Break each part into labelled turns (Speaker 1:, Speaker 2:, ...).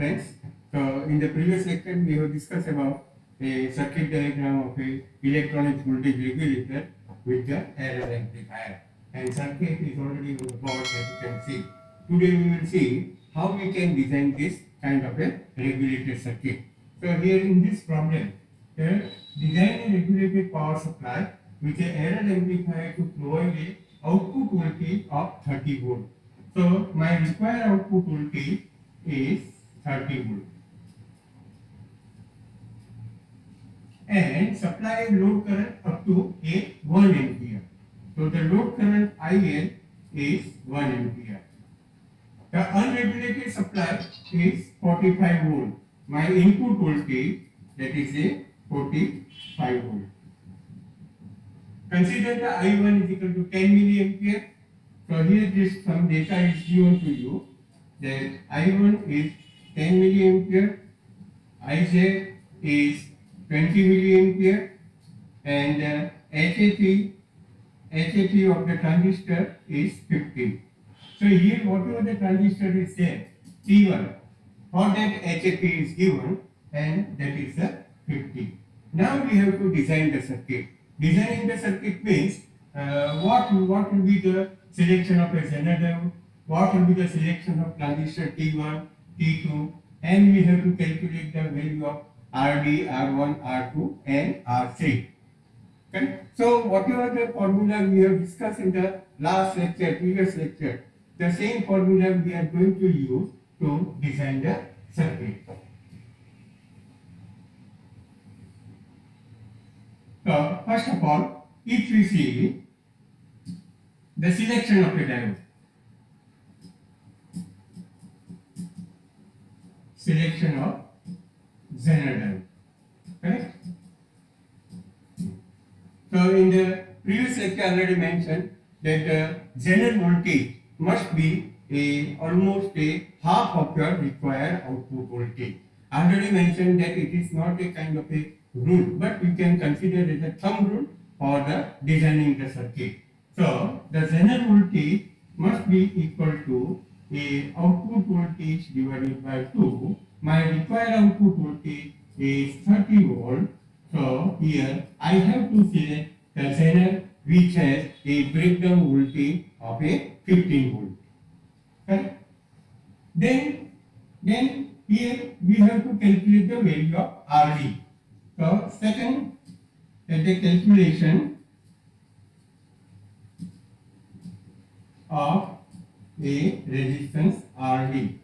Speaker 1: friends. So in the previous lecture we have discussed about a circuit diagram of a electronic voltage regulator with the error amplifier, and circuit is already on the board as you can see. Today we will see how we can design this kind of a regulated circuit. So here in this problem, design a regulated power supply with an error amplifier to provide a output voltage of 30 volt. So my required output voltage is 30 volt and supply load current up to a 1 ampere. So the load current IL is 1 ampere. The unregulated supply is 45 volt. My input voltage, that is a 45 volt. Consider the I1 is equal to 10 milliampere. So here this some data is given to you that I1 is 10 milliampere, IZ is 20 milliampere, and HAT of the transistor is 15. So here whatever the transistor is there, T1, for that HAT is given, and that is the 50. Now we have to design the circuit. Designing the circuit means what will be the selection of a Zener diode, what will be the selection of transistor T1, T2, and we have to calculate the value of RD, R1, R2 and R3. Okay? So whatever the formula we have discussed in the last lecture, previous lecture, the same formula we are going to use to design the circuit. So first of all, if we see the selection of a diode, selection of Zener diode, correct? So in the previous lecture I already mentioned that Zener voltage must be almost a half of your required output voltage. I already mentioned that it is not a kind of a rule, but we can consider it as a thumb rule for the designing the circuit. So the Zener voltage must be equal to a output voltage divided by 2. My required output voltage is 30 volt. So here I have to select the Zener which has a breakdown voltage of a 15 volt. Okay? Then here we have to calculate the value of RD. So second, the calculation of a resistance RD.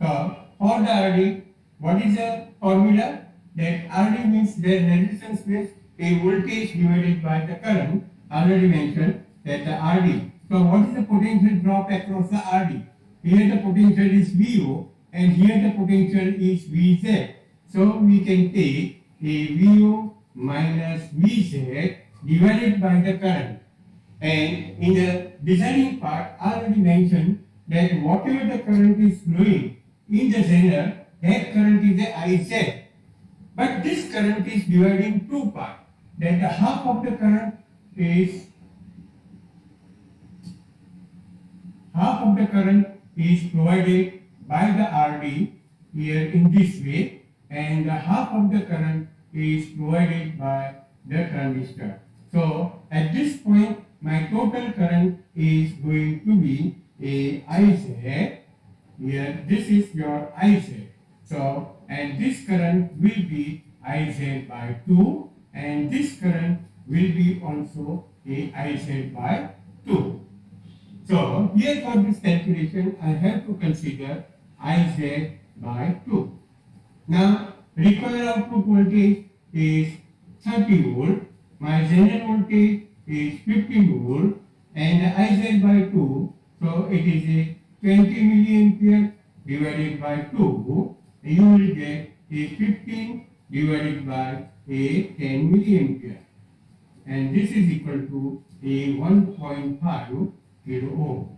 Speaker 1: So for the RD, what is the formula? That RD means the resistance means a voltage divided by the current. I already mentioned that the RD. So what is the potential drop across the RD? Here the potential is VO and here the potential is VZ. So we can take a VO minus VZ divided by the current. And in the designing part, I already mentioned that whatever the current is flowing in the Zener, that current is the IZ. But this current is divided in two parts. That the half of the current is provided by the RD here in this way, and the half of the current is provided by the transistor. So at this point my total current is going to be a IZ. Here this is your IZ. So and this current will be IZ by 2 and this current will be also a IZ by 2. So here for this calculation I have to consider IZ by 2. Now required output voltage is 30 volt, my Zener voltage is 15 volt and IZ by 2, so it is a 20 milliampere divided by 2, you will get a 15 divided by a 10 milliampere, and this is equal to a 1.5 kilo ohm.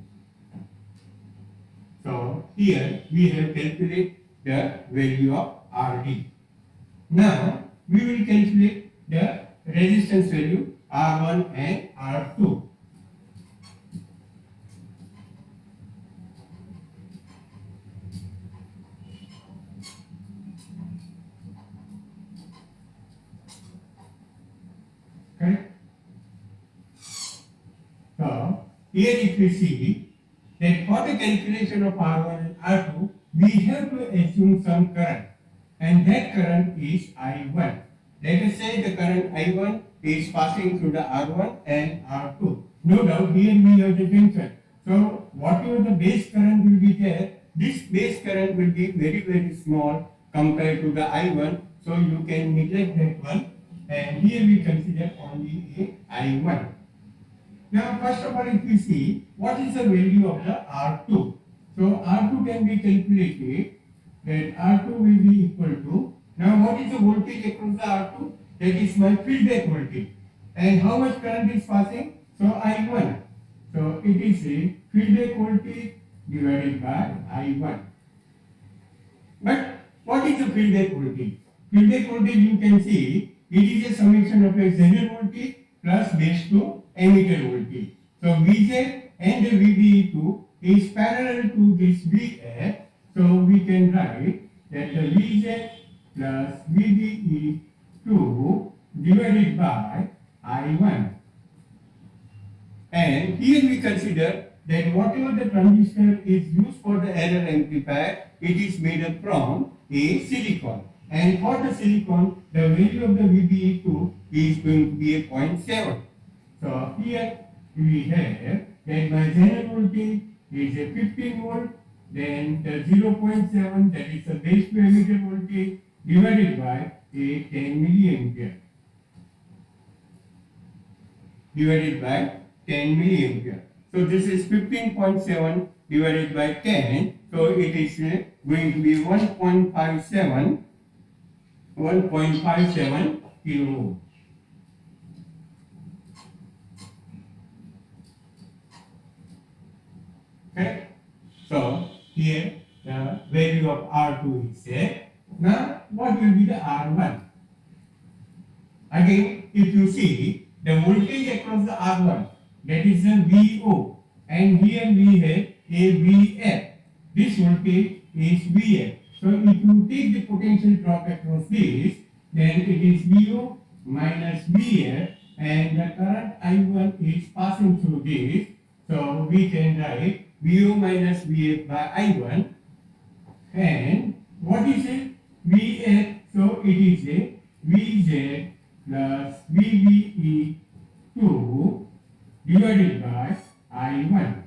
Speaker 1: So here we have calculated the value of RD. Now we will calculate the resistance value R1 and R2. here if you see that for the calculation of R1 and R2, we have to assume some current, and that current is I1. Let us say the current I1 is passing through the R1 and R2. No doubt here we have the junction. So whatever the base current will be there, this base current will be very small compared to the I1. So you can neglect that one, and here we consider only a I1. Now first of all, if you see what is the value of the R2. So R2 can be calculated, that R2 will be equal to, now what is the voltage across the R2? That is my feedback voltage. And how much current is passing? So I1. So it is a feedback voltage divided by I1. But what is the feedback voltage? Feedback voltage, you can see it is a summation of a Zener voltage plus base to emitter voltage. So Vz and the VBE2 is parallel to this Vf. So we can write that the Vz plus VBE2 divided by I1. And here we consider that whatever the transistor is used for the error amplifier, it is made up from a silicon. And for the silicon, the value of the VBE2 is going to be a 0.7. So here we have that my Zener voltage is a 15 volt, then the 0.7, that is the base to emitter voltage, divided by a 10 milliampere. Divided by 10 milliampere. So this is 15.7 divided by 10. So it is going to be 1.57 kilo ohm. Okay. So here the value of R2 is there. Now what will be the R1? Again, if you see the voltage across the R1, that is the VO, and here we have a VF. This voltage is VF. So if you take the potential drop across this, then it is VO minus VF, and the current I1 is passing through this. So we can write VO minus VF by I1. And what is it? VF. So it is a VZ plus VBE2 divided by I1.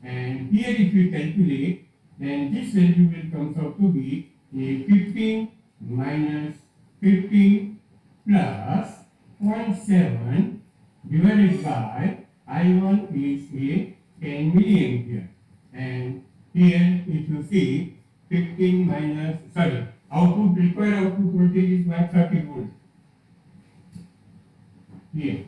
Speaker 1: And here if you calculate, then this value will come out to be a 15 minus 15 plus 0.7 divided by I1 is a 10 milliampere. And here if you see 15 minus, required output voltage is by 30 volt. Here.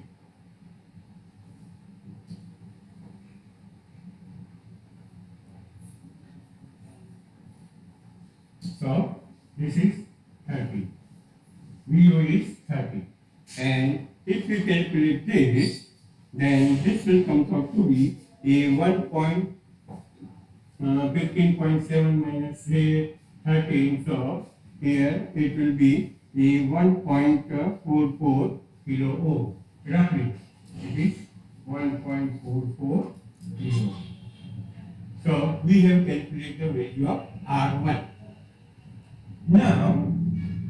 Speaker 1: So this is 30. VO is 30. And if we calculate this, then this will come out to be a 15.7 minus 13. So here it will be a 1.44 kilo ohm. Roughly, it is 1.44 kilo ohm. So we have calculated the value of R1. Now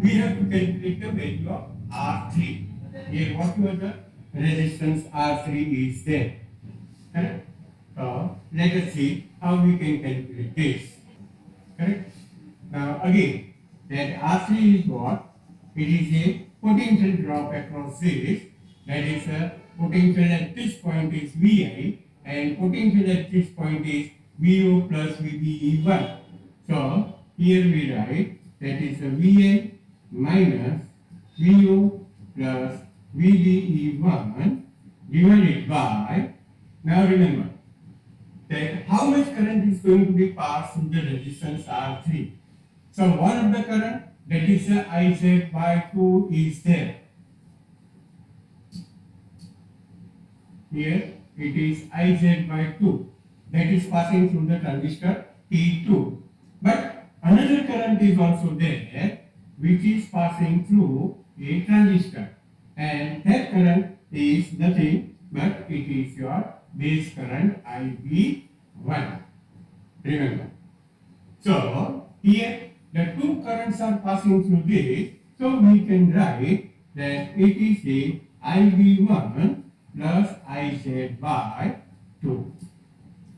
Speaker 1: we have to calculate the value of R3. Here whatever the resistance R3 is there. Correct? So let us see how we can calculate this. Correct? Now again, that R3 is what? It is a potential drop across this. That is a potential at this point is Vi, and potential at this point is VO plus VBE1. So here we write that is a VA minus VO plus VBE1 divided by, now remember that how much current is going to be passed through the resistance R3. So one of the current, that is the IZ by 2 is there. Here it is IZ by 2, that is passing through the transistor T2. But another current is also there, which is passing through a transistor, and that current is nothing but it is your base current IB1. Remember. So here the two currents are passing through this. So we can write that it is a IB1 plus IZ by 2.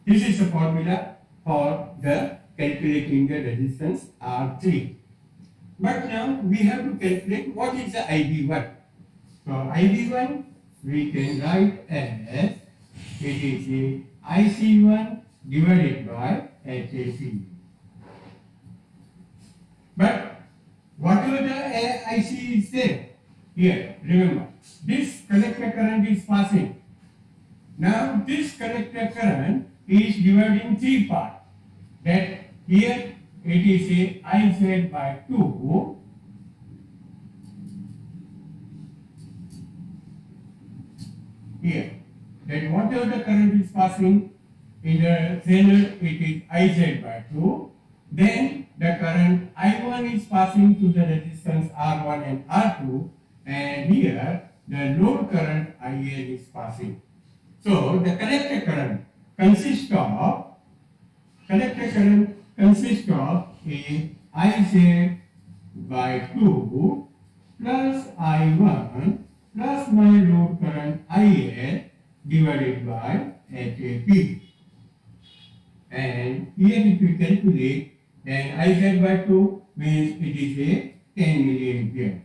Speaker 1: This is the formula for the calculating the resistance R3. But now we have to calculate what is the IB1. So IB1 we can write as it is a IC1 divided by HAC. But whatever the IC is there, here remember this collector current is passing. Now this collector current is divided in three parts. That here it is a IZ by 2. Here, that whatever the current is passing in the channel, it is IZ by 2. Then the current I1 is passing through the resistance R1 and R2, and here the load current IL is passing. So the collector current consists of a IZ by 2 plus I1 plus my load current IL divided by HAP. And here if you calculate, then IZ by 2 means it is a 10 milliampere.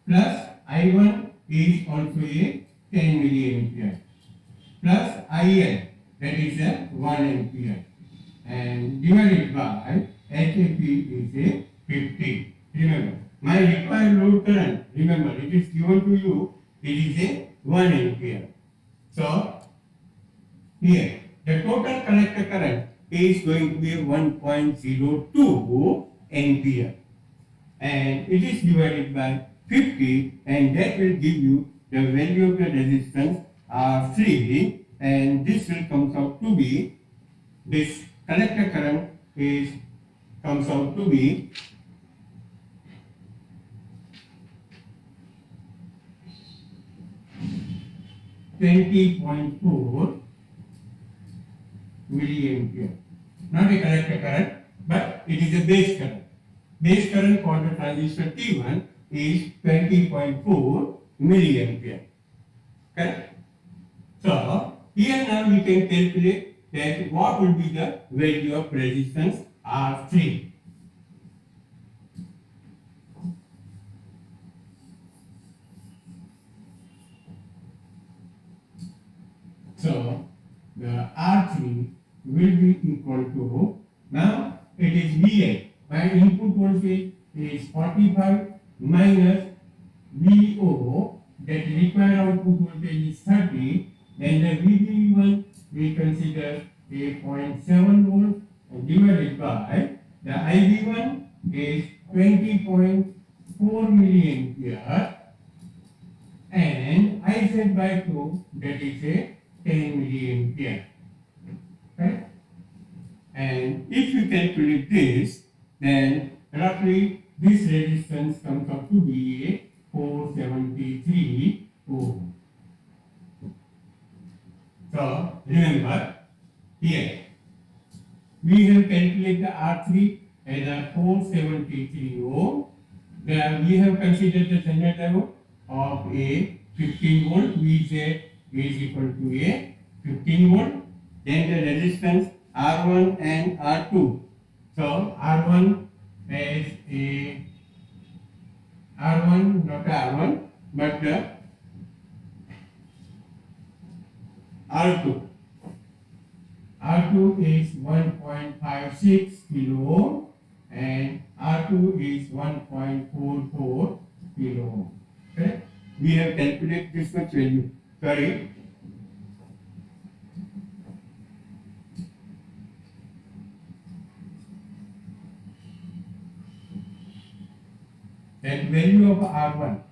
Speaker 1: Plus I1 is also a 10 milliampere. Plus IL, that is a 1 ampere. And divided by HAP is a 50. Remember, my required load current, remember it is given to you, it is a 1 ampere. So, here, the total collector current is going to be 1.02 ampere. And it is divided by 50, and that will give you the value of the resistance R3, and this will comes out to be, this collector current comes out to be 20.4 milliampere. Not a collector current, but it is a base current. Base current for the transistor T1 is 20.4 milliampere. Correct? So, here now we can calculate that what will be the value of resistance R3. So, the R3 will be equal to, now it is VI. My input voltage is 45 minus VO, that required output voltage is 30, and the VB1 we consider a 0.7 volt divided by the IB1 is 20.4 milliampere, and IZ by 2, that is a 10 milliampere. Right? And if you calculate this, then roughly this resistance comes up to be a 473 ohm. So remember, here we have calculated the R3 as a 473 ohm. There we have considered the standard level of a 15 volt. VZ is equal to a 15 volt. Then the resistance R1 and R2. So R1 as a R1, not R1, but R2. R2 is 1.56 kilo ohm and R2 is 1.44 kilo ohm. Okay? We have calculated this much value. Sorry. That value of R1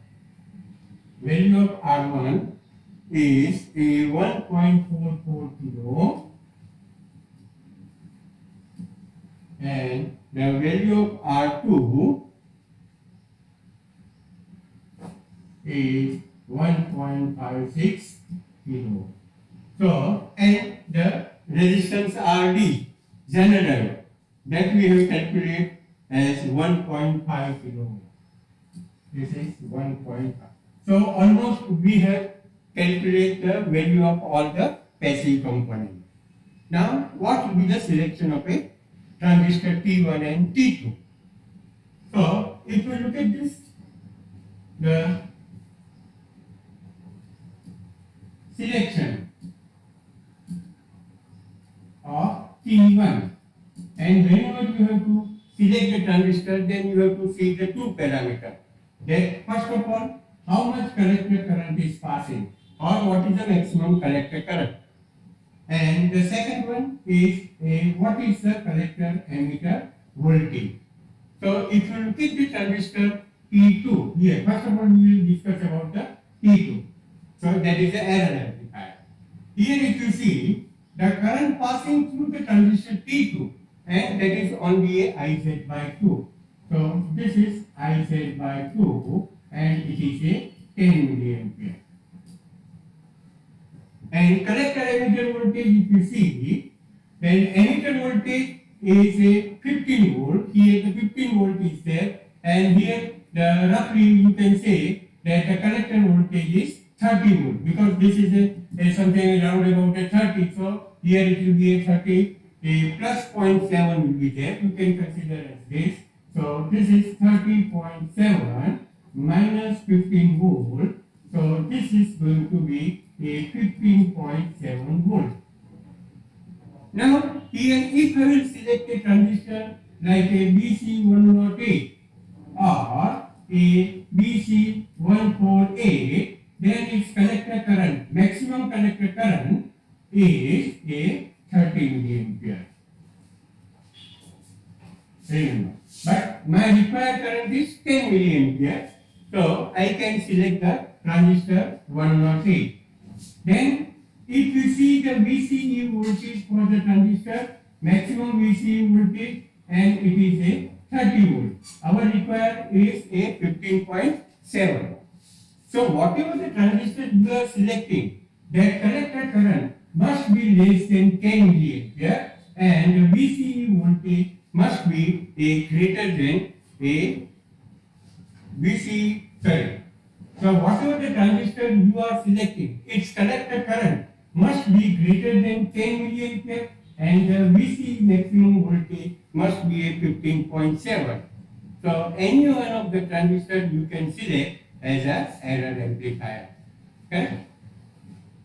Speaker 1: is a 1.44 kilo and the value of R2 is 1.56 kilo. So, and the resistance RD, general, that we have calculated as 1.5 kilo. This is 1.5. So, almost we have calculated the value of all the passive components. Now, what will be the selection of a transistor T1 and T2? So, if we look at this, the selection of T1, and whenever you have to select the transistor, then you have to see the two parameters. That first of all, how much collector current is passing, or what is the maximum collector current. And the second one is what is the collector emitter voltage. So if you look at the transistor T2 here, first of all we will discuss about the T2. So that is the error amplifier. Here if you see the current passing through the transistor T2, and that is only a IZ by 2. So this is IZ by 2 and it is a 10 milliampere. And collector emitter voltage, if you see, then emitter voltage is a 15 volt. Here the 15 volt is there, and here the roughly you can say that the collector voltage is 30 volt, because this is a something around about a 30. So here it will be a 30. A plus 0.7 will be there. You can consider as this. So this is 30.7 minus 15 volt. So this is going to be a 15.7 volt. Now here if I will select a transistor like a BC108 or a BC148, then its collector current, maximum collector current is a 30 milliampere. Remember. But my required current is 10 milliampere. So I can select the transistor 108. Then if you see the VCE voltage for the transistor, maximum VCE voltage, and it is a 30 volt. Our required is a 15.7. So whatever the transistor you are selecting, that collector current must be less than 10 milliampere, and the VCE voltage must be a greater than a VCE current. So whatever the transistor you are selecting, its collector current must be greater than 10 milliampere, and the VCE maximum voltage must be a 15.7. So any one of the transistors you can select as an error amplifier. Okay?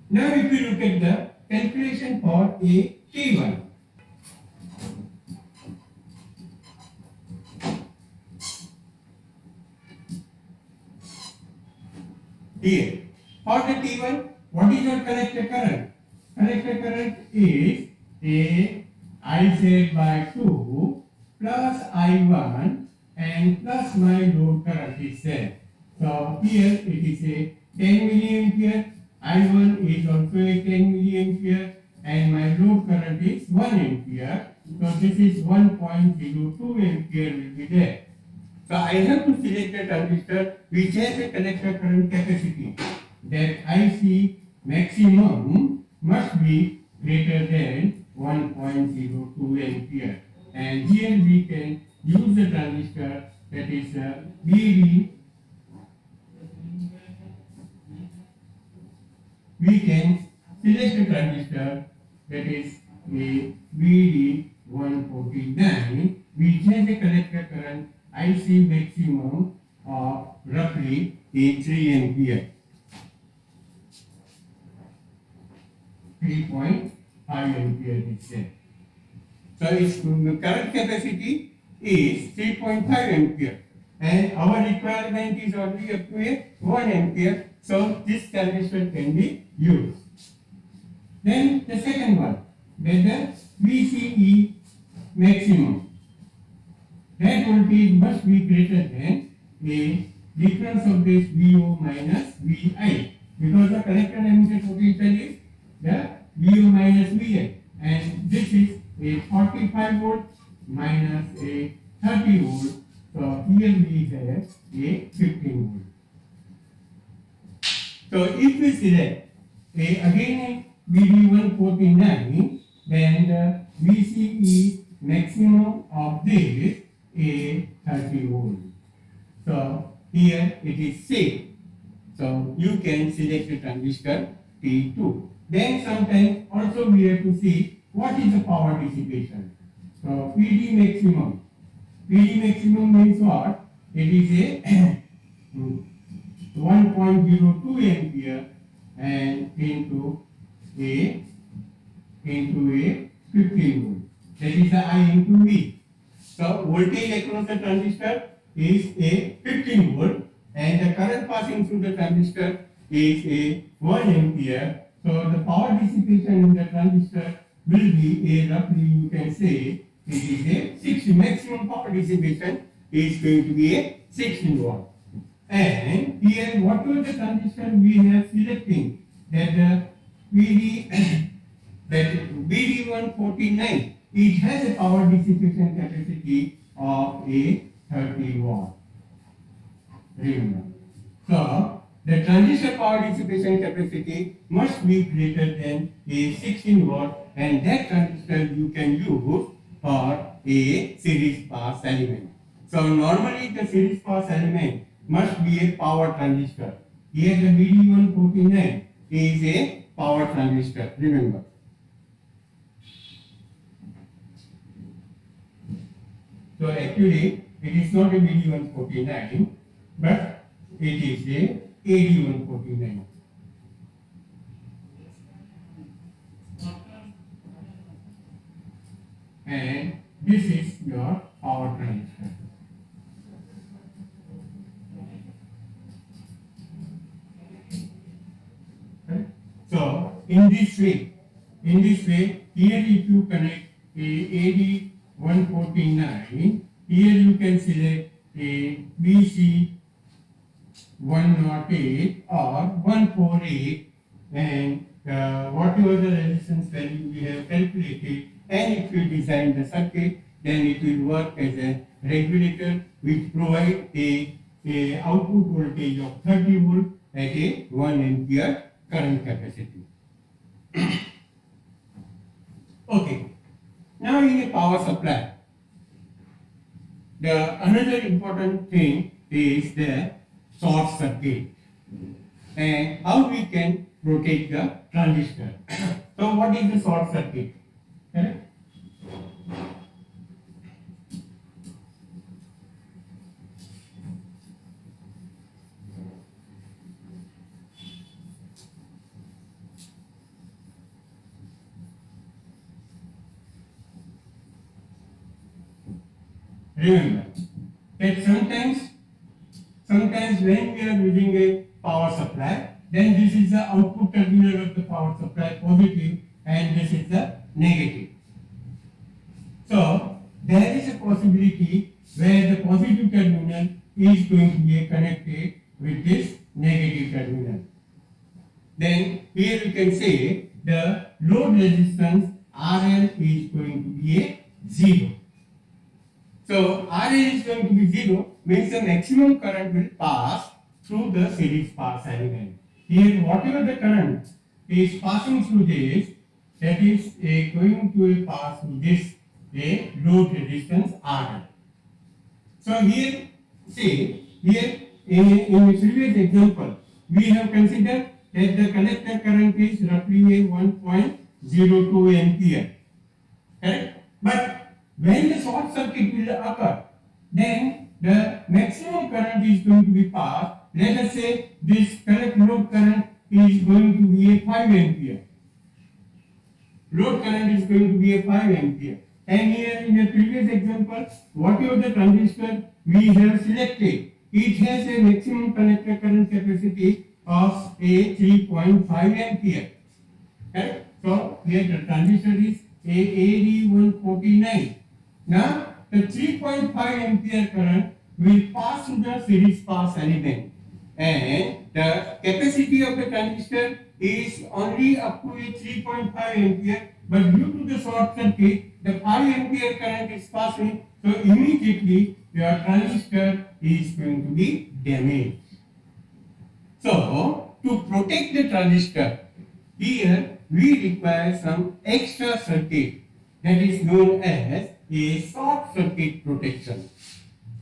Speaker 1: Now if you look at the calculation for a T1. Here, for the T1, what is your collector current? Collector current is a IZ by 2 plus I1 and plus my load current is there. So here it is a 10 milliampere, I1 is also a 10 milliampere, and my load current is 1 ampere. So this is 1.02 ampere will be there. So I have to select a transistor which has a collector current capacity that IC maximum must be greater than 1.02 ampere. And here we can use the transistor that is BD. We can select a transistor that is a BD149 which has a collector current IC maximum of roughly 3 ampere. 3.5 ampere is there. So its current capacity is 3.5 ampere, and our requirement is only up to a 1 ampere. So this transistor can be used. Then the second one, that the VCE maximum. That voltage must be greater than the difference of this VO minus VI, because the collector emitter potential is the VO minus VI, and this is a 45 volt minus a 30 volt. So here we have a 15 volt. So if we select again BD149, then the VCE maximum of this is 30 volt. So here it is safe. So you can select the transistor T2. Then sometimes also we have to see what is the power dissipation. So PD maximum. PD maximum means what? It is a 1.02 ampere and into a 15 volt. That is the I into V. So voltage across the transistor is a 15 volt and the current passing through the transistor is a 1 ampere. So the power dissipation in the transistor will be a roughly, you can say it is a 60. Maximum power dissipation is going to be a 16 watt. And here whatever the transistor we have selecting, that the BD149, it has a power dissipation capacity of a 30 watt. Remember. So the transistor power dissipation capacity must be greater than a 16 watt, and that transistor you can use for a series pass element. So normally the series pass element must be a power transistor. Here the BD149 is a power transistor. Remember. So actually it is not a BD149, but it is a AD149. And this is your power transistor. Okay. So in this way, here if you connect a AD149, here you can select a BC108 or 148, and whatever the resistance value we have calculated, and if you design the circuit, then it will work as a regulator which provide a output voltage of 30 volt at a 1 ampere current capacity. Okay. Now in a power supply, the another important thing is the short circuit and how we can protect the transistor. So what is the short circuit? Correct? Remember that sometimes when we are using a power supply, then this is the output terminal of the power supply, positive, and this is the negative. So there is a possibility where the positive terminal is going to be connected with this negative terminal. Then here you can say the load resistance RL is going to be a 0. So RL is going to be 0, means the maximum current will pass through the series pass element. Here whatever the current is passing through this, that is going to pass through this a load resistance RL. So here say here in the previous example we have considered that the collector current is roughly a 1.02 ampere. Correct? But when the short circuit will occur, then the maximum current is going to be passed. Let us say this correct load current is going to be a 5 ampere. Load current is going to be a 5 ampere. And here in the previous example, whatever the transistor we have selected, it has a maximum collector current capacity of a 3.5 ampere. Correct? So here the transistor is a AD149. Now the 3.5 ampere current will pass through the series pass element, and the capacity of the transistor is only up to a 3.5 ampere, but due to the short circuit, the 5 ampere current is passing, so immediately your transistor is going to be damaged. So to protect the transistor, here we require some extra circuit that is known as a short circuit protection.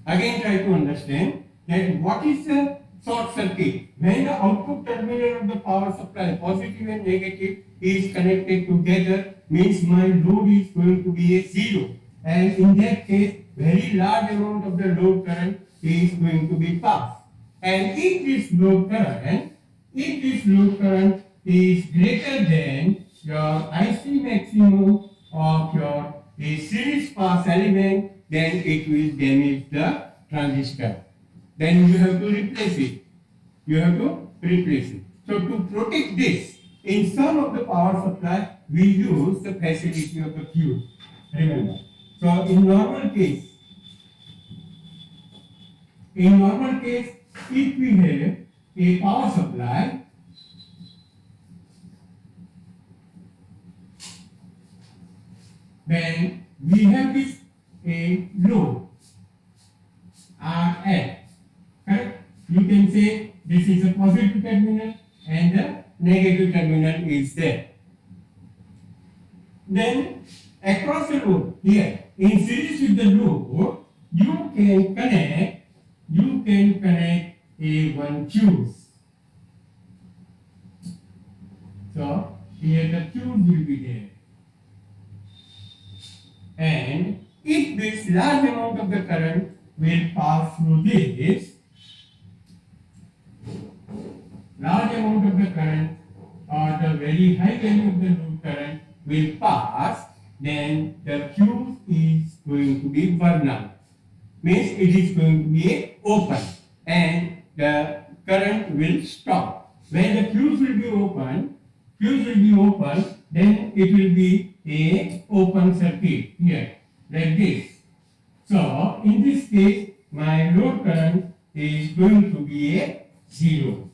Speaker 1: Again, try to understand that what is a short circuit. When the output terminal of the power supply, positive and negative, is connected together, means my load is going to be a zero, and in that case, very large amount of the load current is going to be passed. And if this load current is greater than your IC maximum of your a series pass element, then it will damage the transistor. Then you have to replace it. So to protect this, in some of the power supply, we use the facility of the fuse. Remember. So in normal case, if we have a power supply, then we have this a load RF. Correct? You can say this is a positive terminal and the negative terminal is there. Then across the load here, in series with the load, you can connect a one fuse. So here the fuse will be there. And if this large amount of the current will pass through this, large amount of the current or the very high value of the load current will pass, then the fuse is going to be burned out. Means it is going to be open and the current will stop. When the fuse will be open, then it will be a open circuit here, like this. So in this case, my load current is going to be a zero.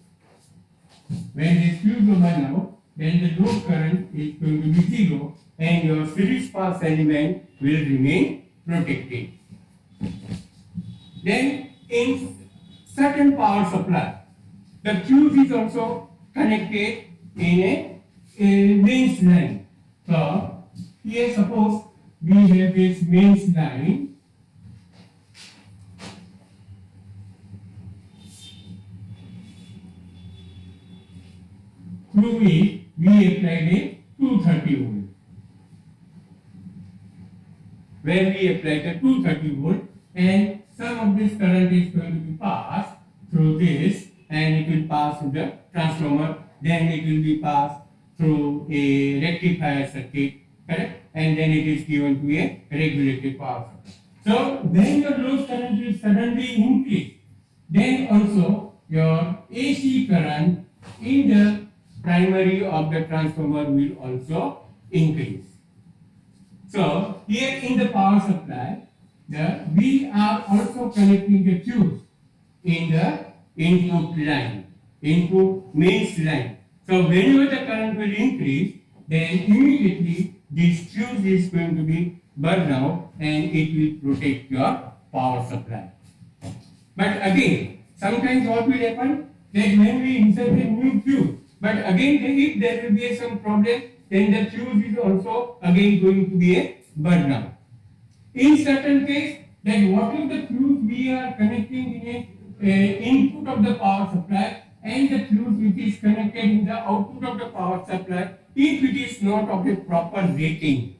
Speaker 1: When this fuse will burn out, then the load current is going to be zero and your series pass element will remain protected. Then in certain power supply, the fuse is also connected in a mains line. So here suppose we have this mains line. Through it we applied a 230 volt. Where we applied a 230 volt and some of this current is going to be passed through this and it will pass through the transformer, then it will be passed through a rectifier circuit, correct? And then it is given to a regulated power supply. So when your load current will suddenly increase, then also your AC current in the primary of the transformer will also increase. So here in the power supply, we are also connecting the fuse in the input mains line. So whenever the current will increase, then immediately this fuse is going to be burned out and it will protect your power supply. But again, sometimes what will happen, that when we insert a new fuse, but again if there will be some problem, then the fuse is also again going to be a burned out. In certain case, that whatever the fuse we are connecting in a input of the power supply and the fuse which is connected in the output of the power supply, if it is not of a proper rating,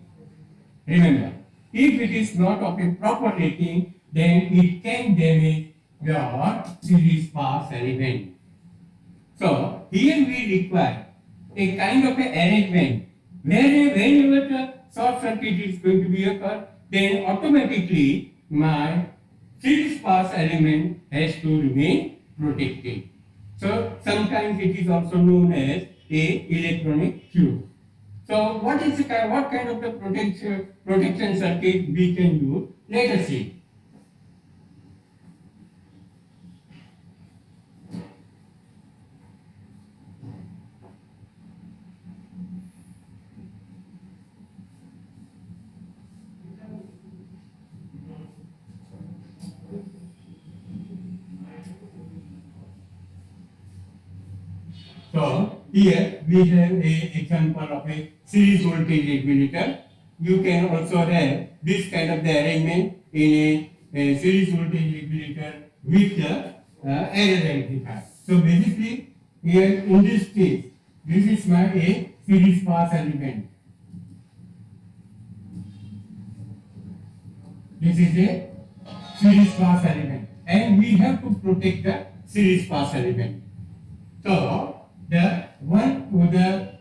Speaker 1: remember, if it is not of a proper rating, then it can damage your series pass element. So here we require a kind of an arrangement where whenever the short circuit is going to be occur, then automatically my series pass element has to remain protected. So sometimes it is also known as a electronic fuse. So what kind of the protection circuit we can use? Let us see. So here we have a example of a series voltage regulator. You can also have this kind of the arrangement in a series voltage regulator with the error rectifier. So basically, here in this case, this is my a series pass element. This is a series pass element, and we have to protect the series pass element. So the one with the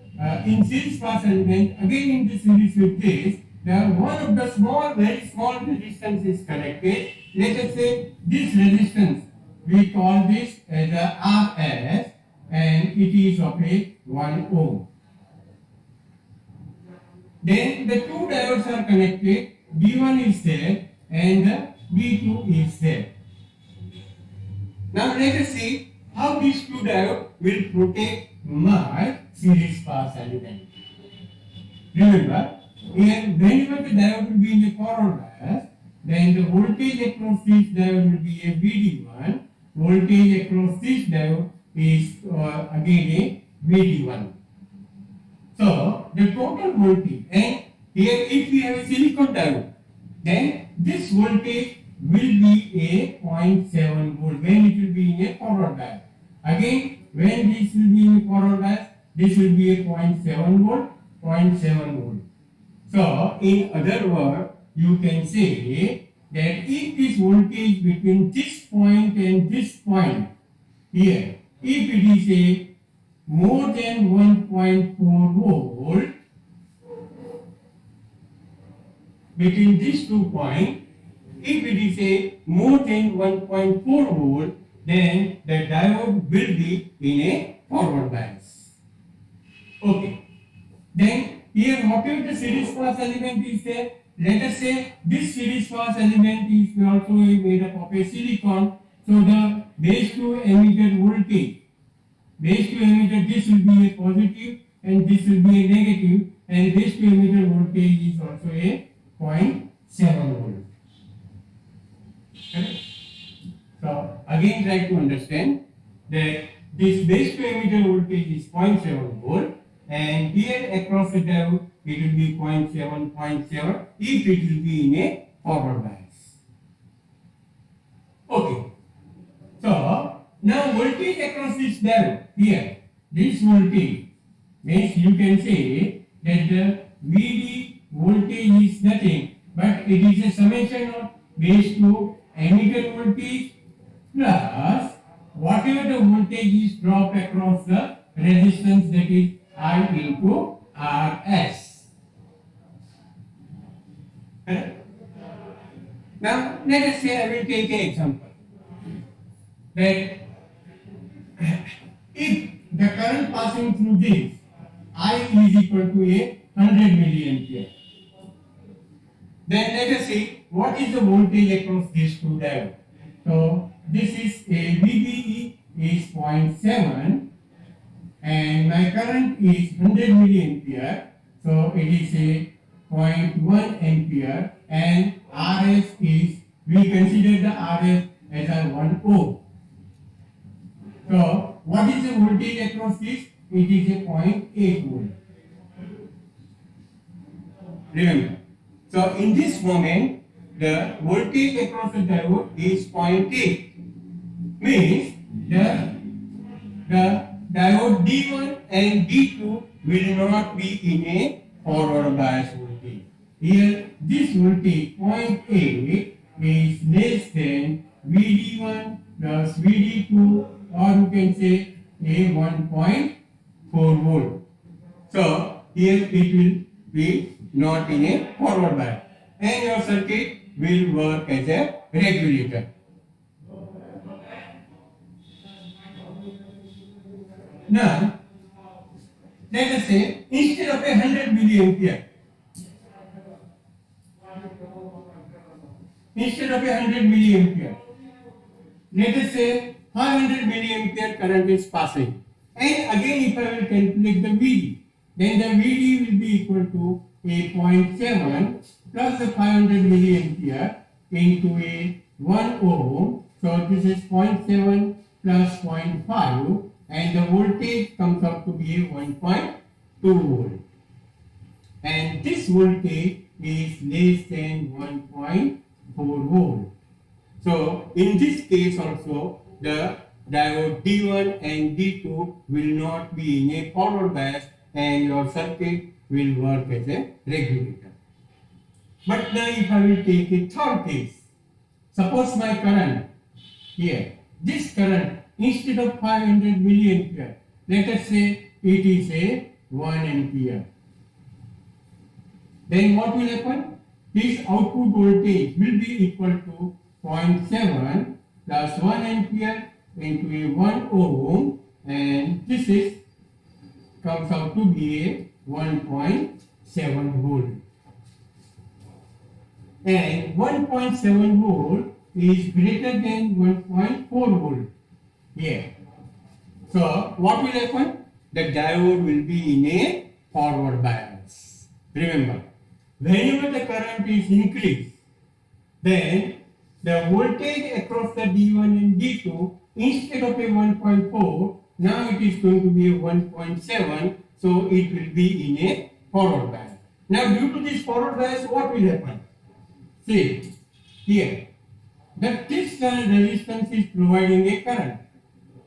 Speaker 1: in series pass element, again in the series with this, the one of the small, very small resistance is connected. Let us say this resistance, we call this as a RS, and it is of a 1 ohm. Then the two diodes are connected, D1 is there and D2 is there. Now let us see how these two diodes will protect my series pass element. Remember, here whenever the diode will be in the forward bias, then the voltage across this diode will be a VD1. Voltage across this diode is again a VD1. So the total voltage, and here if we have a silicon diode, then this voltage will be a 0.7 volt when it will be in a forward bias. Again, when this will be in a forward bias, this will be a 0.7 volt, 0.7 volt. So in other words, you can say that if this voltage between this point and this point here, if it is a more than 1.4 volt, between these 2 points, if it is a more than 1.4 volt, then the diode will be in a forward bias. Okay. Then here whatever the series pass element is there, let us say this series pass element is also made up of a silicon. So the base to emitter voltage, base to emitter, this will be a positive and this will be a negative, and base to emitter voltage is also a 0.7 volt. Okay? So again try to understand that this base to emitter voltage is 0.7 volt, and here across the diode it will be 0.7 if it will be in a forward bias. Okay. So now voltage across this diode here, this voltage means you can say that the VD voltage is nothing but it is a summation of base to emitter voltage plus whatever the voltage is dropped across the resistance, that is I into RS. Correct? Now let us say I will take an example that if the current passing through this I is equal to a 100 milliampere, then let us see what is the voltage across these two diodes. So this is a VBE is 0.7 and my current is 100 milliampere, so it is a 0.1 ampere, and RS is, we consider the RS as a 1 ohm. So what is the voltage across this? It is a 0.8 volt. Remember, so in this moment the voltage across the diode is 0.8, means the diode D1 and D2 will not be in a forward bias voltage. Here this voltage 0.8 is less than VD1 plus VD2, or you can say a 1.4 volt. So here it will be not in a forward bias, and your circuit will work as a regulator. Now let us say instead of 100 milliampere, let us say 500 milliampere current is passing, and again if I will calculate the VD, then the VD will be equal to a 0.7 plus the 500 milliampere into a 1 ohm. So this is 0.7 plus 0.5, and the voltage comes out to be a 1.2 volt. And this voltage is less than 1.4 volt. So in this case also, the diode D1 and D2 will not be in a forward bias and your circuit will work as a regulator. But now if I will take a third case, suppose my current here, this current instead of 500 milliampere, let us say it is a 1 ampere. Then what will happen? This output voltage will be equal to 0.7 plus 1 ampere into a 1 ohm, and this is comes out to be a 1.7 volt. And 1.7 volt is greater than 1.4 volt here. So what will happen? The diode will be in a forward bias. Remember, whenever the current is increased, then the voltage across the D1 and D2, instead of a 1.4, now it is going to be a 1.7, so it will be in a forward bias. Now due to this forward bias, what will happen? See, here, that this resistance is providing a current,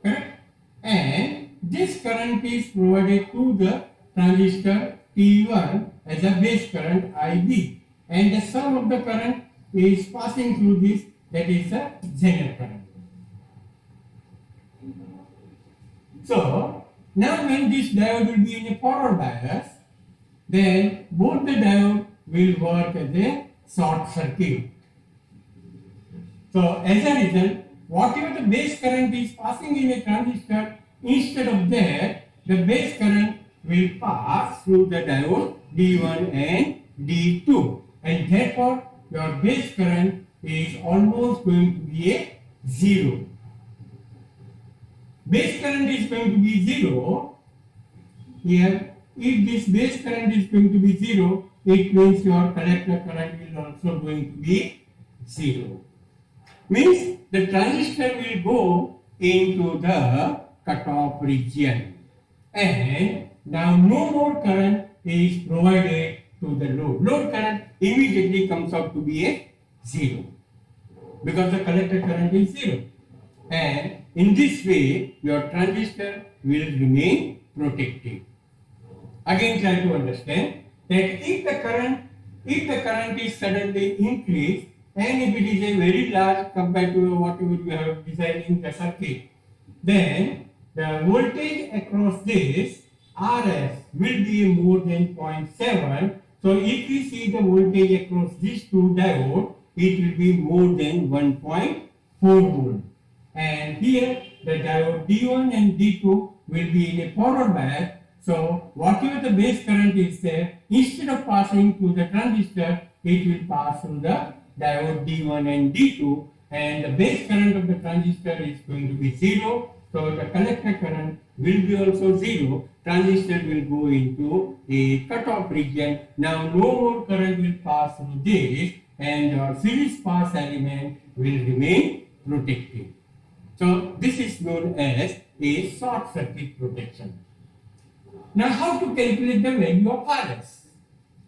Speaker 1: correct? And this current is provided to the transistor T1 as a base current IB, and the sum of the current is passing through this, that is the Zener current. So now when this diode will be in a forward bias, then both the diode will work as a short circuit. So as a result, whatever the base current is passing in a transistor, instead of that, the base current will pass through the diode D1 and D2, and therefore your base current is almost going to be a 0. Base current is going to be 0. Here, if this base current is going to be 0, it means your collector current is also going to be 0. Means the transistor will go into the cutoff region, and now no more current is provided to the load. Load current immediately comes out to be a 0 because the collector current is 0. And in this way, your transistor will remain protected. Again, try to understand that if the current is suddenly increased, and if it is a very large compared to whatever you have designing the circuit, then the voltage across this RS will be more than 0.7. So if we see the voltage across these two diodes, it will be more than 1.4 volt. And here the diode D1 and D2 will be in a forward bias. So whatever the base current is there, instead of passing through the transistor, it will pass through the diode D1 and D2, and the base current of the transistor is going to be 0. So the collector current will be also 0. Transistor will go into a cutoff region. Now no more current will pass through this, and your series pass element will remain protected. So this is known as a short circuit protection. Now how to calculate the value of RS?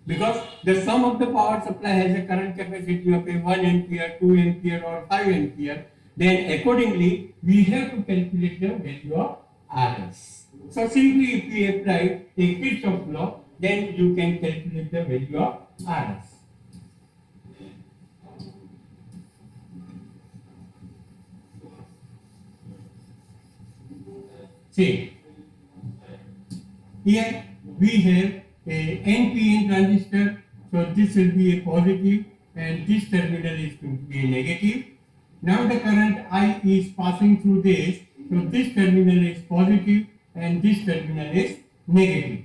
Speaker 1: Because the sum of the power supply has a current capacity of a 1 ampere, 2 ampere or 5 ampere, then accordingly we have to calculate the value of RS. So simply if we apply a Kirchhoff's law, then you can calculate the value of RS. See, here we have a NPN transistor, so this will be a positive and this terminal is going to be a negative. Now the current I is passing through this, so this terminal is positive and this terminal is negative.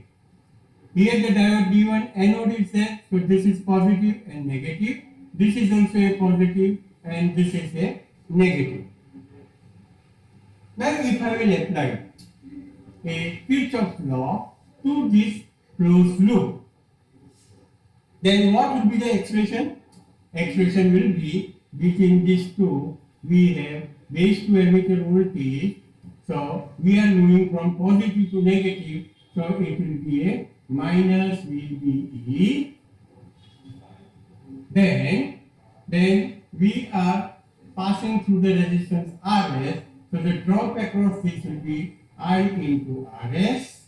Speaker 1: Here the diode D1 anode is there, so this is positive and negative. This is also a positive and this is a negative. Now if I will apply a Kirchhoff's law to this closed loop, then what will be the expression? Expression will be between these two, we have base to emitter voltage So we are moving from positive to negative. So it will be a minus VBE. Then we are passing through the resistance RS. So the drop across this will be I into RS.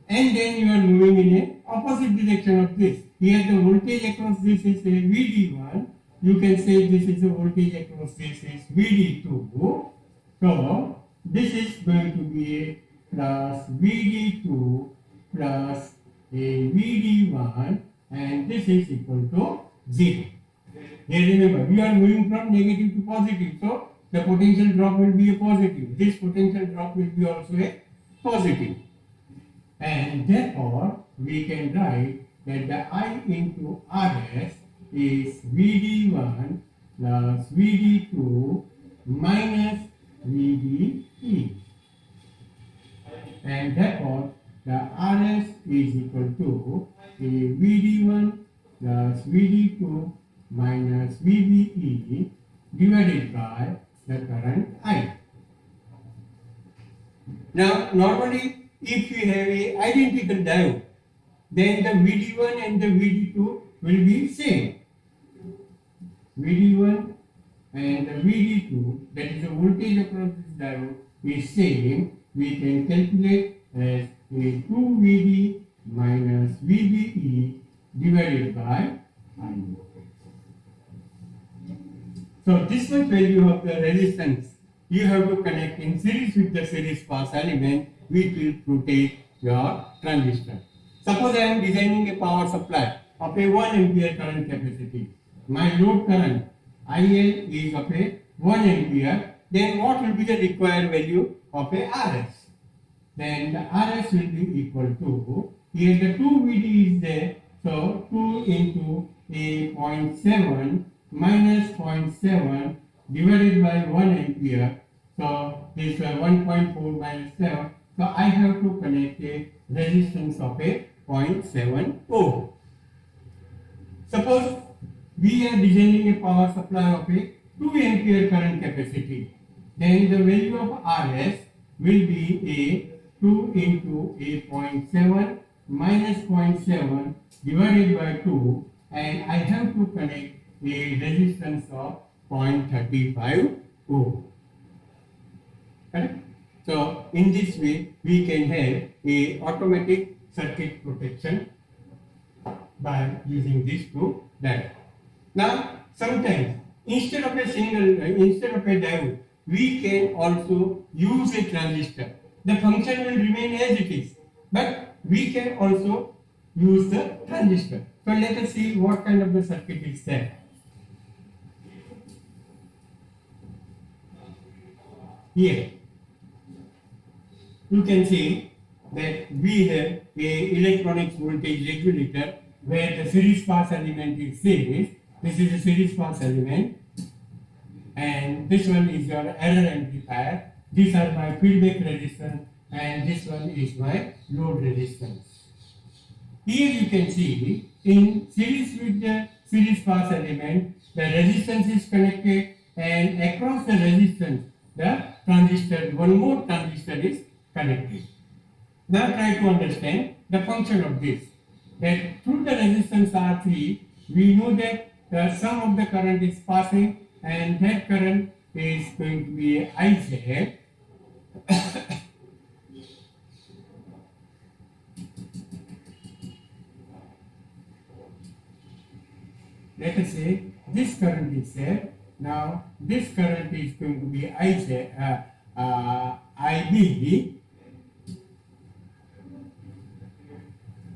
Speaker 1: And then you are moving in a opposite direction of this. Here the voltage across this is a VD1. You can say this is the voltage across this is VD2. So this is going to be a plus VD2 plus a VD1, and this is equal to 0. Here remember, we are moving from negative to positive. So the potential drop will be a positive. This potential drop will be also a positive. And therefore, we can write that the I into RS is VD1 plus VD2 minus VDE. And therefore, the RS is equal to a VD1 plus VD2 minus VDE divided by the current I. Now, normally, if you have a identical diode, then the VD1 and the VD2 will be same. VD1 and the VD2, that is the voltage across this diode, is same. We can calculate as a 2VD minus VDE divided by I. So this much value of the resistance you have to connect in series with the series pass element, which will protect your transistor. Suppose I am designing a power supply of a 1 ampere current capacity. My load current IL is of a 1 ampere. Then what will be the required value of a RS? Then the RS will be equal to, here the 2 VD is there, so 2 into a 0.7 minus 0.7 divided by 1 ampere. So this 1.4 minus 7. So I have to connect a resistance of a 0.7 ohm. Suppose we are designing a power supply of a 2 ampere current capacity. Then the value of RS will be a 2 into a 0.7 minus 0.7 divided by 2, and I have to connect a resistance of 0.35 ohm. Correct? So in this way we can have a automatic circuit protection by using these two diodes. Now sometimes instead of a diode, we can also use a transistor. The function will remain as it is, but we can also use the transistor. So let us see what kind of the circuit is there. Here you can see that we have a electronics voltage regulator where the series pass element is series. This is a series pass element, and this one is your error amplifier. These are my feedback resistance, and this one is my load resistance. Here you can see in series with the series pass element, the resistance is connected, and across the resistance the transistor, one more transistor is connected. Now try to understand the function of this. That through the resistance R3, we know that the sum of the current is passing, and that current is going to be IZ. Let us say this current is there. Now this current is going to be IB,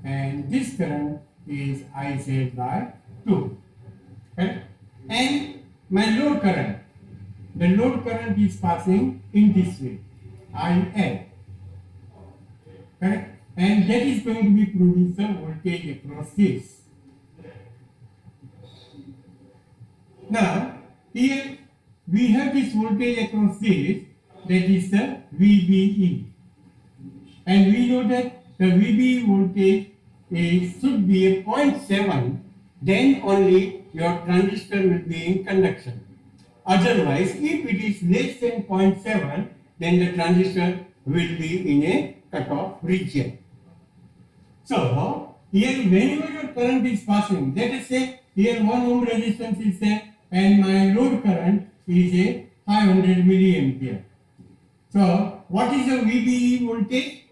Speaker 1: and this current is IZ by 2. Okay? And my load current, the load current is passing in this way, IL. Okay? And that is going to be produce the voltage across this. Now here we have this voltage across this, that is the VBE, and we know that the VBE voltage should be a 0.7, then only your transistor will be in conduction. Otherwise, if it is less than 0.7, then the transistor will be in a cutoff region. So here whenever your current is passing, let us say here 1 ohm resistance is there and my load current is a 500 milliampere. So what is the VBE voltage?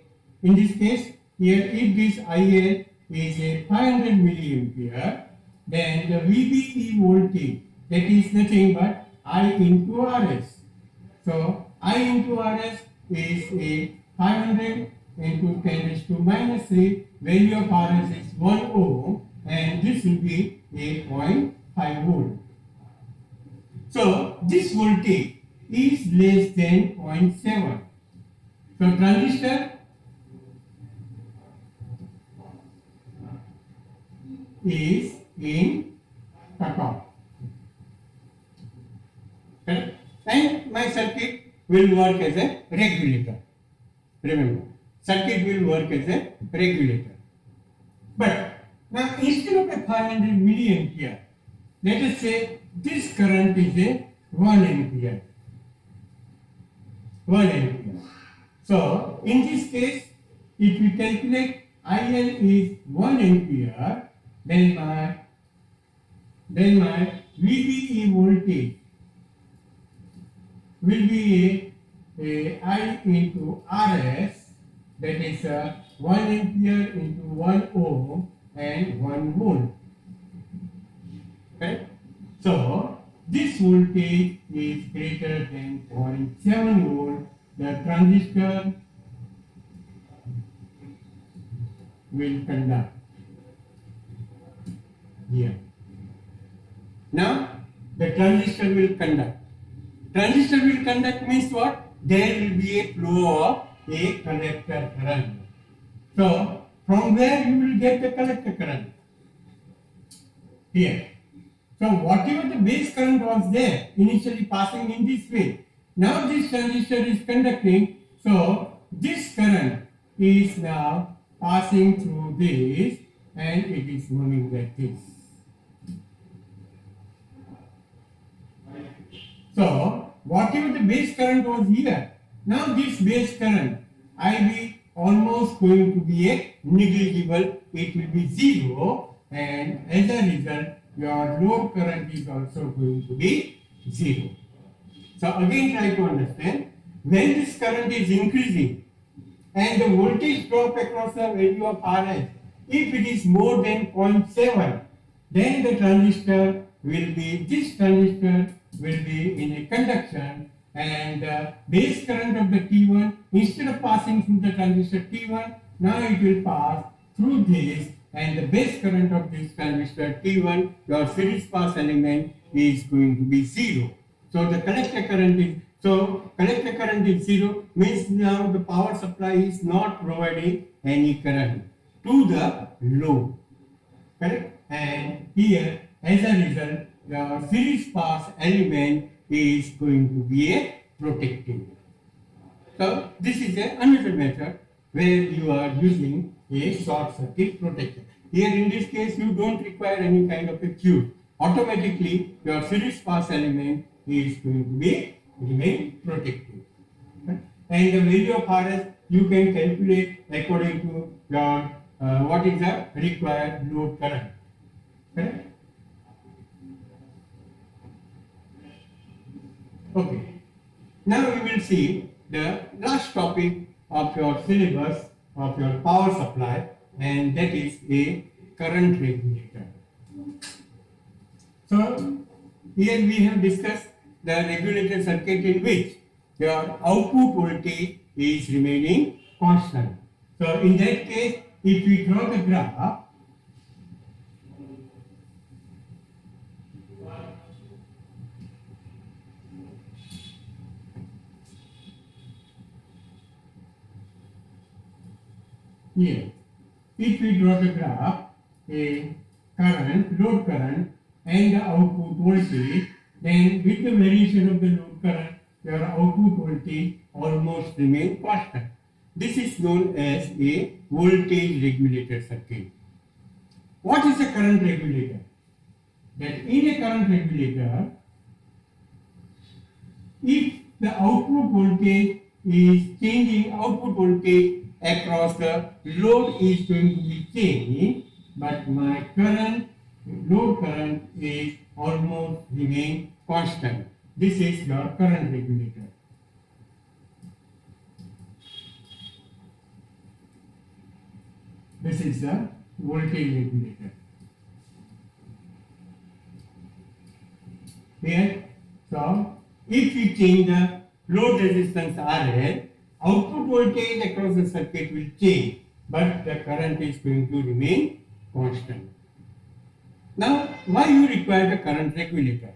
Speaker 1: In this case, here if this IL is a 500 milliampere, then the VBE voltage, that is nothing but I into RS. So I into RS is a 500 into 10 raised to minus 3, value of RS is 1 ohm and this will be 8.5 volt. So this voltage is less than 0.7. So transistor is in cutoff. Correct? And my circuit will work as a regulator. Remember, circuit will work as a regulator. But now instead of a 500 milliampere, let us say this current is a 1 ampere. 1 ampere. So in this case, if we calculate IL is 1 ampere, then my VBE voltage will be a I into RS, that is 1 ampere into 1 ohm and 1 volt. Okay? So this voltage is greater than 0.7 volt. The transistor will conduct here. Now the transistor will conduct. Transistor will conduct means what? There will be a flow of a collector current. So from where you will get the collector current? Here. So whatever the base current was there initially passing in this way, now this transistor is conducting, so this current is now passing through this and it is moving like this. So whatever the base current was here, now this base current IB almost going to be a negligible, it will be 0, and as a result your load current is also going to be 0. So again try to understand, when this current is increasing and the voltage drop across the value of RS, if it is more than 0.7, then the transistor will be, this transistor will be in a conduction, and the base current of the T1, instead of passing through the transistor T1, now it will pass through this, and the base current of this transistor T1, your series pass element, is going to be 0. So the collector current is 0, means now the power supply is not providing any current to the load. Correct? And here, as a result, the series pass element is going to be a protective. So this is another method where you are using a short circuit protector. Here in this case, you don't require any kind of a tube. Automatically, your series pass element is going to be remain protected. And the value of RS you can calculate according to your what is the required load current. Correct? Okay. Now we will see the last topic of your syllabus of your power supply, and that is a current regulator. So here we have discussed the regulator circuit in which your output voltage is remaining constant. So in that case, if we draw the graph, here, if we draw the graph, a current, load current and the output voltage, then with the variation of the load current, your output voltage almost remain constant. This is known as a voltage regulator circuit. What is a current regulator? That in a current regulator, if the output voltage is changing output voltage across the load is going to be changing, but my current, load current is almost remain constant. This is your current regulator. This is the voltage regulator. Here, so if we change the load resistance RL, output voltage across the circuit will change, but the current is going to remain constant. Now, why you require the current regulator?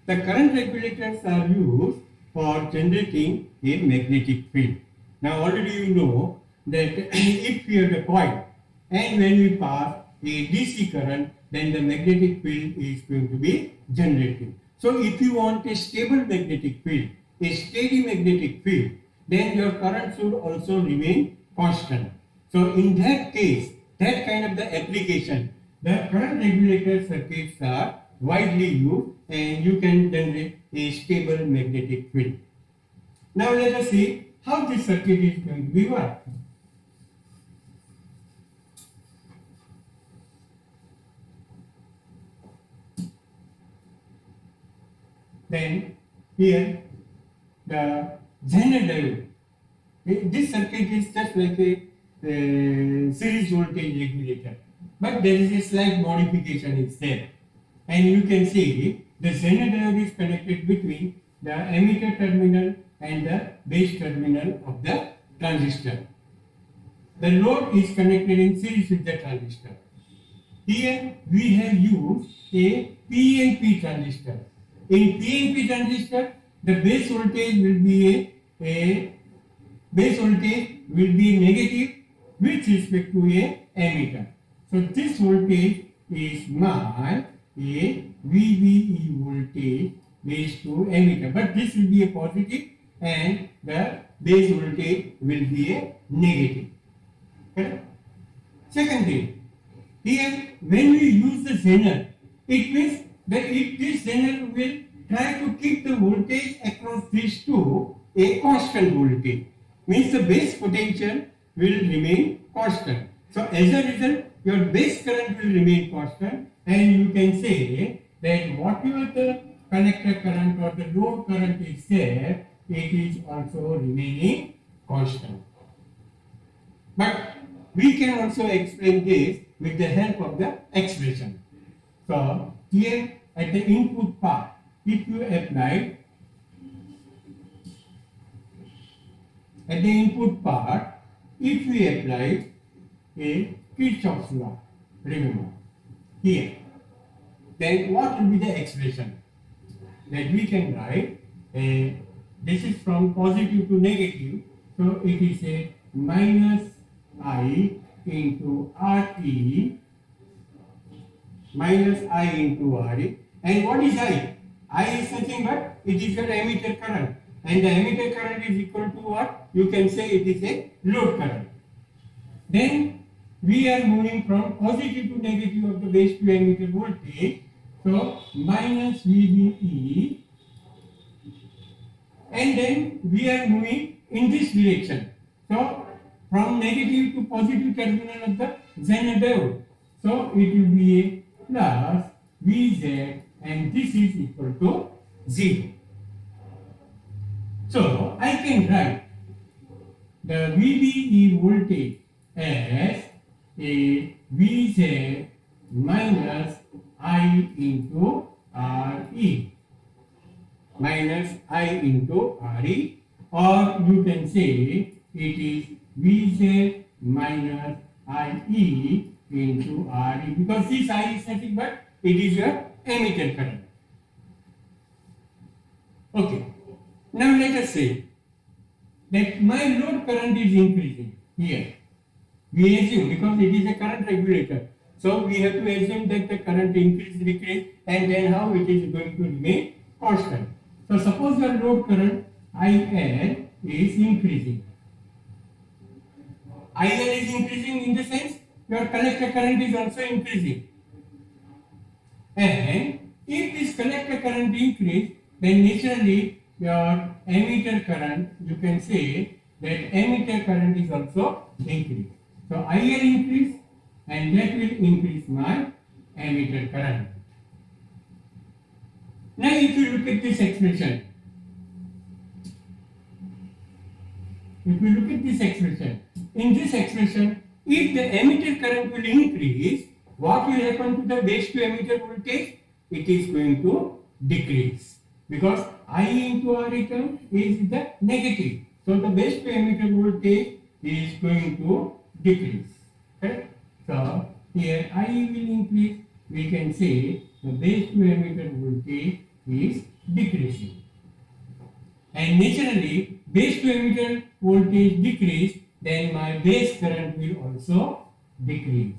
Speaker 1: The current regulators are used for generating a magnetic field. Now, already you know that if we have a coil and when we pass a DC current, then the magnetic field is going to be generated. So, if you want a stable magnetic field, a steady magnetic field, then your current should also remain constant. So, in that case, that kind of the application, the current regulator circuits are widely used and you can generate a stable magnetic field. Now let us see how this circuit is going to be worked. Then here the Zener diode. This circuit is just like a series voltage regulator, but there is a slight modification is there. And you can see the Zener diode is connected between the emitter terminal and the base terminal of the transistor. The load is connected in series with the transistor. Here we have used a PNP transistor. In PNP transistor, the base voltage will be a base voltage will be negative with respect to a emitter. So this voltage is my a VBE voltage based to emitter, but this will be a positive and the base voltage will be a negative. Correct? Second thing, here when we use the Zener, it means that if this Zener will try to keep the voltage across these two a constant voltage, means the base potential will remain constant. So as a result, your base current will remain constant, and you can say that whatever the collector current or the load current is there, it is also remaining constant. But we can also explain this with the help of the expression. So here at the input part, if you apply at the input part, if we apply a Kirchhoff's law, remember here, then what will be the expression that we can write? This is from positive to negative, so it is a minus I into RE minus I into RE. And what is I? I is nothing but it is your emitter current, and the emitter current is equal to what? You can say it is a load current. Then we are moving from positive to negative of the base to emitter voltage, so minus VBE, and then we are moving in this direction, so from negative to positive terminal of the Zener diode, so it will be a plus Vz, and this is equal to 0. So I can write the VBE voltage as a Vz minus I into Re minus I into Re, or you can say it is Vz minus IE into Re, because this I is nothing but it is your emitter current. Okay, now let us say that my load current is increasing here. We assume, because it is a current regulator, so we have to assume that the current increase, decrease, and then how it is going to remain constant. So suppose your load current IL is increasing. IL is increasing in the sense your collector current is also increasing. And if this collector current increase, then naturally your ammeter current, you can say that ammeter current is also increased. So IL increase and that will increase my ammeter current. Now if you look at this expression, in this expression, if the ammeter current will increase, what will happen to the base to ammeter voltage? It is going to decrease because I into RE term is the negative. So the base to ammeter voltage is going to decrease. Okay? So here I will increase, we can say the base to ammeter voltage is decreasing. And naturally, base to ammeter voltage decrease, then my base current will also decrease.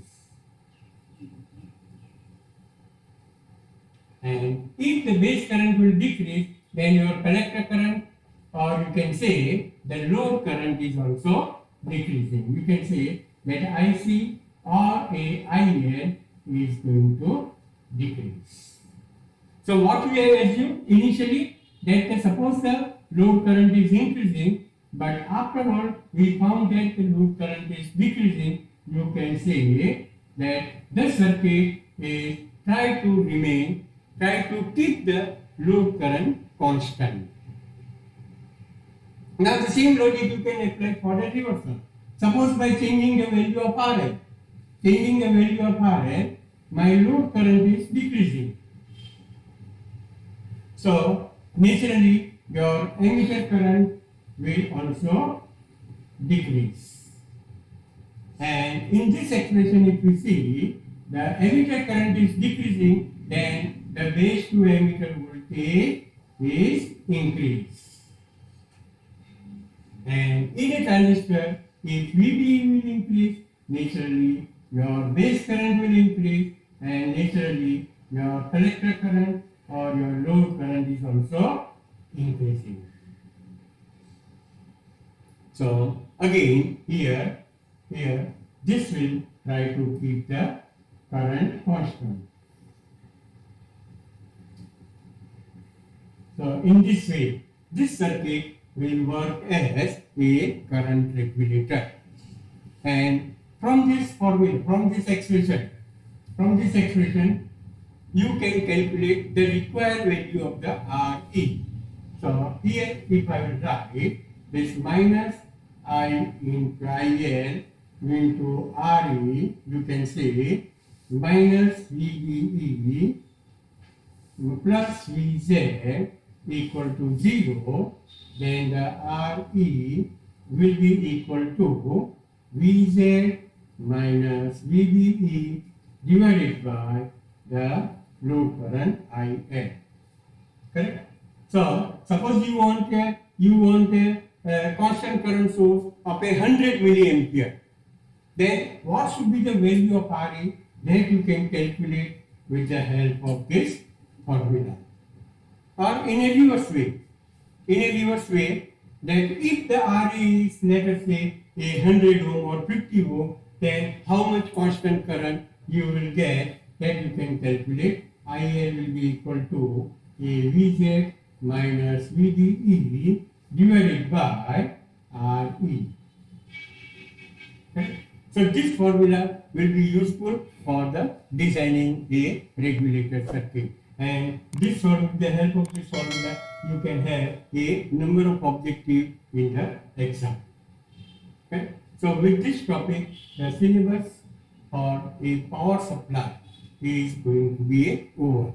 Speaker 1: And if the base current will decrease, then your collector current, or you can say the load current, is also decreasing. You can say that IC or IL is going to decrease. So what we have assumed initially, that suppose the load current is increasing, but after all we found that the load current is decreasing, you can say that the circuit is try to keep the load current constant. Now the same logic you can apply for the reversal. Suppose by changing the value of RL, my load current is decreasing. So naturally your ammeter current will also decrease. And in this expression, if we see the ammeter current is decreasing, then the base to ammeter voltage is increased. And in a transistor, if VB will increase, naturally your base current will increase, and naturally your collector current or your load current is also increasing. So again here this will try to keep the current constant. So in this way, this circuit will work as a current regulator. And from this formula, from this expression, you can calculate the required value of the RE. So here if I will write this minus I into IL into RE, you can say minus VBE plus VZ equal to 0, then the RE will be equal to VZ minus VBE divided by the load current IL. Correct? So suppose you want a constant current source of 100 milliampere. Then what should be the value of RE? That you can calculate with the help of this formula. Or in a reverse way, that if the RE is, let us say, 100 ohm or 50 ohm, then how much constant current you will get, that you can calculate. IL will be equal to a VZ minus VBE divided by RE. Okay? So this formula will be useful for the designing a regulator circuit. And this with the help of this formula, you can have a number of objectives in the exam. Okay? So with this topic, the syllabus for a power supply is going to be over.